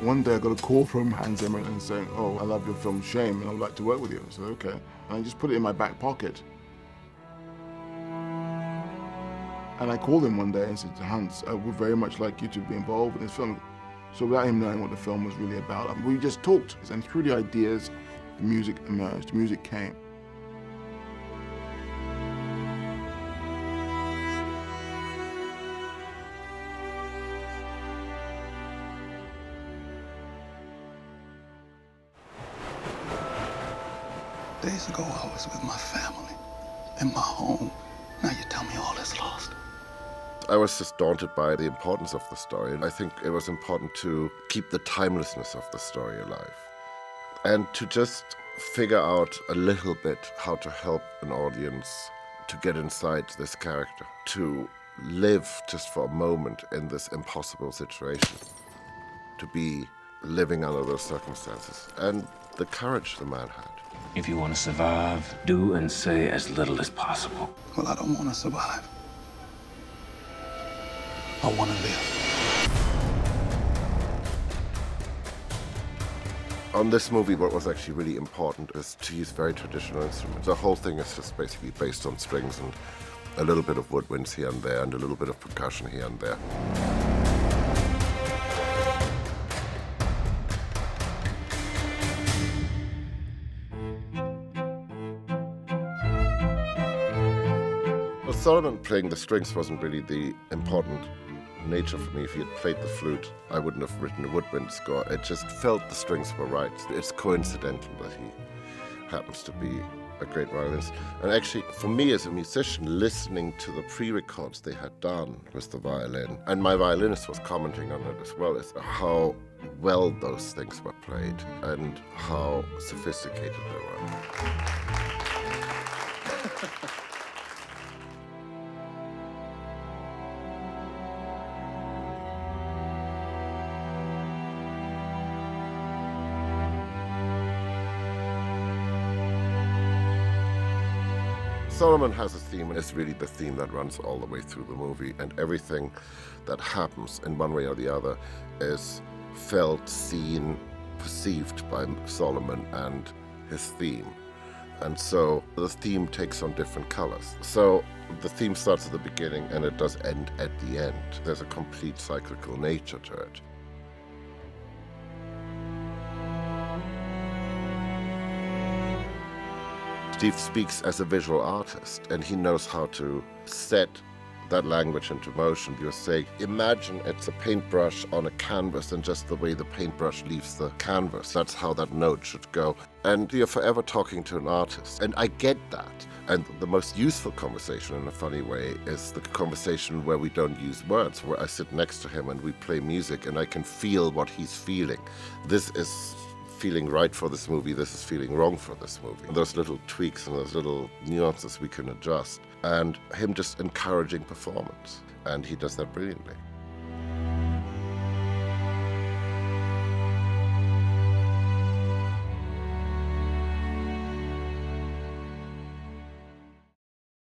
One day I got a call from Hans Zimmer and saying, "Oh, I love your film Shame and I would like to work with you." I said, "Okay." And I just put it in my back pocket. And I called him one day and said, "Hans, I would very much like you to be involved in this film." So without him knowing what the film was really about, we just talked. And through the ideas, the music emerged, the music came. Days ago, I was with my family, in my home. Now you tell me all is lost. I was just daunted by the importance of the story, and I think it was important to keep the timelessness of the story alive. And to just figure out a little bit how to help an audience to get inside this character, to live just for a moment in this impossible situation, to be living under those circumstances, and the courage the man had. If you want to survive, do and say as little as possible. Well, I don't want to survive. I want to live. On this movie, what was actually really important is to use very traditional instruments. The whole thing is just basically based on strings and a little bit of woodwinds here and there and a little bit of percussion here and there. Solomon playing the strings wasn't really the important nature for me. If he had played the flute, I wouldn't have written a woodwind score. It just felt the strings were right. It's coincidental that he happens to be a great violinist. And actually, for me as a musician, listening to the pre-records they had done with the violin, and my violinist was commenting on it as well, is how well those things were played and how sophisticated they were. Solomon has a theme, and it's really the theme that runs all the way through the movie, and everything that happens in one way or the other is felt, seen, perceived by Solomon and his theme. And so the theme takes on different colors. So the theme starts at the beginning and it does end at the end. There's a complete cyclical nature to it. Steve speaks as a visual artist, and he knows how to set that language into motion. You're saying, imagine it's a paintbrush on a canvas, and just the way the paintbrush leaves the canvas, that's how that note should go. And you're forever talking to an artist, and I get that. And the most useful conversation, in a funny way, is the conversation where we don't use words, where I sit next to him and we play music, and I can feel what he's feeling. This is feeling right for this movie, this is feeling wrong for this movie. And those little tweaks and those little nuances we can adjust. And him just encouraging performance. And he does that brilliantly.